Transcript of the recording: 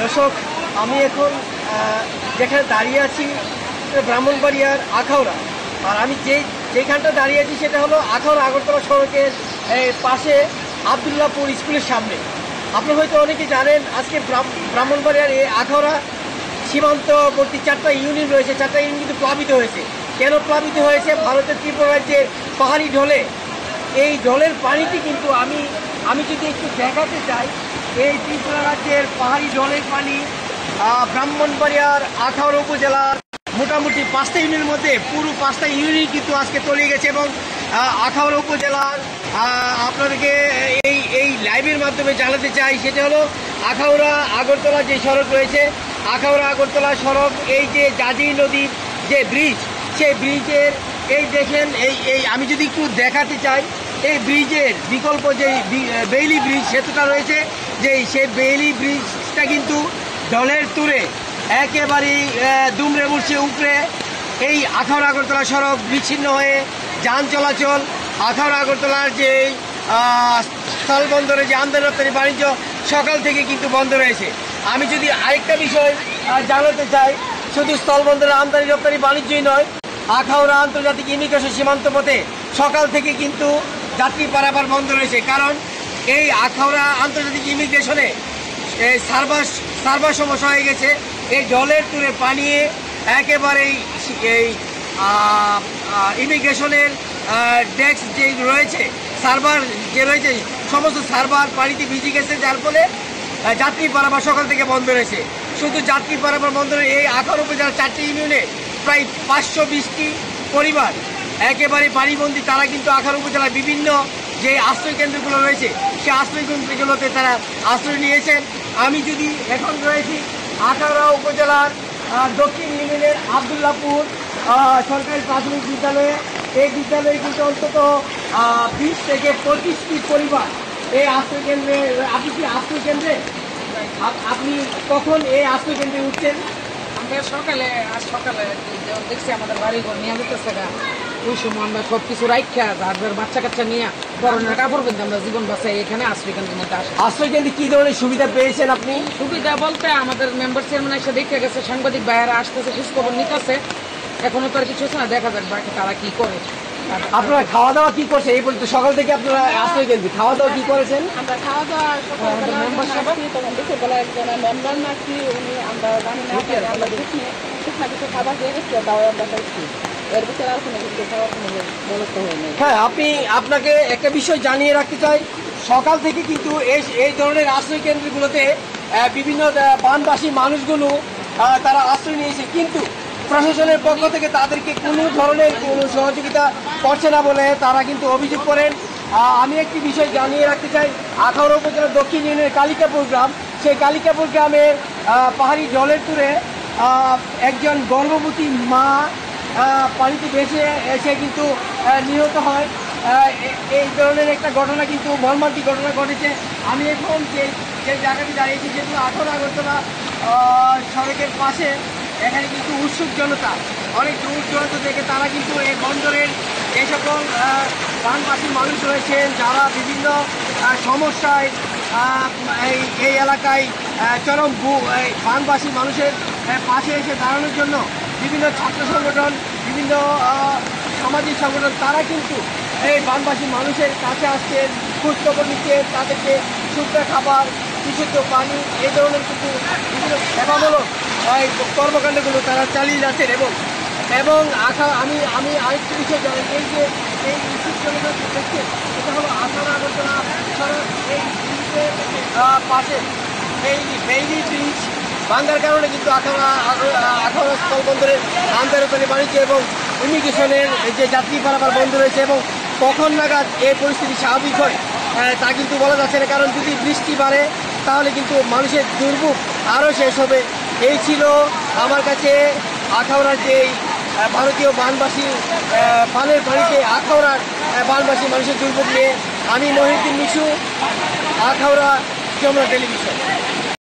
দর্শক, আমি এখন যেখানে দাঁড়িয়ে আছি ব্রাহ্মণবাড়িয়ার আখাউড়া। আর আমি যেখানটা দাঁড়িয়ে আছি সেটা হলো আখাউড়া আগরতলা সড়কের পাশে আবদুল্লাহপুর স্কুলের সামনে। আপনারা হয়তো অনেকে জানেন, আজকে ব্রাহ্মণবাড়িয়ার এই আখাউড়া সীমান্তবর্তী 4টা ইউনিয়ন রয়েছে। 4টা ইউনিয়ন কিন্তু প্লাবিত হয়েছে। কেন প্লাবিত হয়েছে? ভারতের ত্রিপুরা রাজ্যের পাহাড়ি ঢলে এই ঢলের পানিটি কিন্তু আমি যদি একটু দেখাতে চাই, এই ত্রিপুরা রাজ্যের পাহাড়ি ঢলের পানি ব্রাহ্মণবাড়িয়ার আখাউড়া উপজেলার মোটামুটি 5টা ইউনিয়নের মধ্যে পুরো 5টা ইউনিয়ন কিন্তু আজকে তলিয়ে গেছে। এবং আখাউড়া উপজেলার আপনাদেরকে এই লাইভের মাধ্যমে জানাতে চাই, সেটা হলো আখাউড়া আগরতলা যে সড়ক রয়েছে, আখাউড়া আগরতলা সড়ক, এই যে জাজি নদীর যে ব্রিজ, সেই ব্রিজের এই দেখেন এই আমি যদি একটু দেখাতে চাই, এই ব্রিজের বিকল্প যে বেইলি ব্রিজ সেতুটা রয়েছে, সেই বেইলি ব্রিজটা কিন্তু ঢলের তুরে একেবারেই দুমড়ে মুড়ছে উপরে। এই আখাউড়া আগরতলা সড়ক বিচ্ছিন্ন হয়ে যান চলাচল, আখাউড়া আগরতলার যে স্থলবন্দরে যে আমদানি রপ্তানি বাণিজ্য সকাল থেকে কিন্তু বন্ধ রয়েছে। আমি যদি আরেকটা বিষয় জানাতে চাই, শুধু স্থলবন্দরের আমদানি রপ্তানি বাণিজ্যই নয়, আখাউড়া আন্তর্জাতিক ইমিগ্রেশন সীমান্ত পথে সকাল থেকে কিন্তু যাত্রী পারাপার বন্ধ রয়েছে। কারণ এই আখাউড়া আন্তর্জাতিক ইমিগ্রেশনে সার্ভার সমস্যা হয়ে গেছে। এই জলের তুলে পানিয়ে একেবারেই এই ইমিগ্রেশনের ডেস্ক যে রয়েছে, সার্ভার যে রয়েছে, সমস্ত সার্ভার পানিতে ভিজে গেছে, যার ফলে যাত্রী পারাপার সকাল থেকে বন্ধ রয়েছে। শুধু যাত্রী পারাপার বন্ধ রয়েছে, এই আখাউড়া উপজেলার 4টি ইউনিয়নে প্রায় 520টি পরিবার একেবারে পানিবন্দী। তারা কিন্তু আখাউড়া উপজেলার বিভিন্ন যে আশ্রয় কেন্দ্রগুলো রয়েছে, সেই আশ্রয় কেন্দ্রগুলোতে তারা আশ্রয় নিয়েছেন। আমি যদি এখন রয়েছি আখাউড়া উপজেলার দক্ষিণ ইউনিয়নের আবদুল্লাহপুর সরকারি প্রাথমিক বিদ্যালয়ে। এই বিদ্যালয়ে কিন্তু অন্তত 20 থেকে 25টি পরিবার এই আশ্রয় কেন্দ্রে। আপনি কি আশ্রয় কেন্দ্রে, আপনি কখন এই আশ্রয় কেন্দ্রে উঠছেন? আমরা আজ সকালে দেখছি আমাদের বাড়িঘর নিয়ে যেতেছে, ওই সময় আমরা সব কিছু রাখা যার বাচ্চা কাচ্চা নিয়ে করোনার কাপড় কিন্তু আমরা জীবন বাঁচাই এখানে আশ্রয় কেন্দ্রের মধ্যে আসি। আশ্রয় কেন্দ্রে কী ধরনের সুবিধা পেয়েছেন আপনি? সুবিধা বলতে আমাদের মেম্বার চেয়ারম্যান এসে দেখে গেছে, সাংবাদিক ভাইয়েরা আসতেছে, খোঁজখবর নিতেছে। এখনো তো আর কিছু হচ্ছে না, দেখা যাক বাকি তারা কি করে। আপনারা খাওয়া দাওয়া কি করছেন? এই পর্যন্ত সকাল থেকে আপনারা আশ্রয় কেন্দ্রে খাওয়া দাওয়া কি করেছেন? আমরা খাওয়া দাওয়া দুপুরবেলা একজন মেম্বার নাকি উনি, আমরা জানি না, আমরা দেখি কিছু খাবার দিয়ে গেছি, তাও আমরা খাইছি। এর ভিতরে আর কোনো কিছু খাওয়ার কোনো ব্যবস্থা হয়নি। হ্যাঁ, আপনাকে একটা বিষয় জানিয়ে রাখতে চাই, সকাল থেকে কিন্তু এই ধরনের আশ্রয় কেন্দ্রগুলোতে বিভিন্ন বানবাসী মানুষগুলো তারা আশ্রয় নিয়েছে, কিন্তু প্রশাসনের পক্ষ থেকে তাদেরকে কোনো ধরনের কোনো সহযোগিতা করছে না বলে তারা কিন্তু অভিযোগ করেন। আমি একটি বিষয় জানিয়ে রাখতে চাই, আখাউড়া উপজেলার দক্ষিণ ইউনিয়নের কালিকাপুর গ্রাম, সেই কালিকাপুর গ্রামের পাহাড়ি জলের তুরে একজন গর্ভবতী মা পানিতে ভেসে এসে কিন্তু নিহত হয়। এই ধরনের একটা ঘটনা কিন্তু মর্মান্তিক ঘটনা ঘটেছে। আমি এখন যে জায়গাটি দাঁড়িয়েছি সেগুলো আখাউড়া আগরতলা সড়কের পাশে। এখানে কিন্তু উৎসুক জনতা, অনেক দূর দূরান্ত থেকে তারা কিন্তু এই বন্দরের যে সকল বানবাসী মানুষ রয়েছেন, যারা বিভিন্ন সমস্যায় এই এলাকায় চরম বানবাসী মানুষের পাশে এসে দাঁড়ানোর জন্য বিভিন্ন ছাত্র সংগঠন, বিভিন্ন সামাজিক সংগঠন, তারা কিন্তু এই বানবাসী মানুষের কাছে আসছেন, খোঁজখবর নিচ্ছেন, তাদেরকে শুদ্ধ খাবার, বিশুদ্ধ পানি, এই ধরনের কিন্তু বিভিন্ন সেবামূলক কর্মকাণ্ডগুলো তারা চালিয়ে যাচ্ছেন। এবং আমি আরেকটি বিষয় জানি, এই যে এই দেখছেন, এটা হলো আখাউড়া আগরতলা সড়ক। এই ব্রিজের পাশে এই বেইলি ব্রিজ ভাঙ্গার কারণে কিন্তু আখাউড়া স্থলবন্দরের আমদানি রপ্তানি বাণিজ্য এবং ইমিগ্রেশনের যে যাত্রী পারাপার বন্ধ রয়েছে। এবং কখন নাগাদ এই পরিস্থিতি স্বাভাবিক হয় তা কিন্তু বলা যাচ্ছে না, কারণ যদি বৃষ্টি বাড়ে তাহলে কিন্তু মানুষের দুর্ভোগ আরও শেষ হবে। এই ছিল আমার কাছে আখাউড়ার যে ভারতীয় বানবাসী পানের পানিতে আখাউড়ার বানবাসী মানুষের দুর্ভোগ নিয়ে। আমি মহিউদ্দিন মিশু, আখাউড়া যমুনা টেলিভিশন।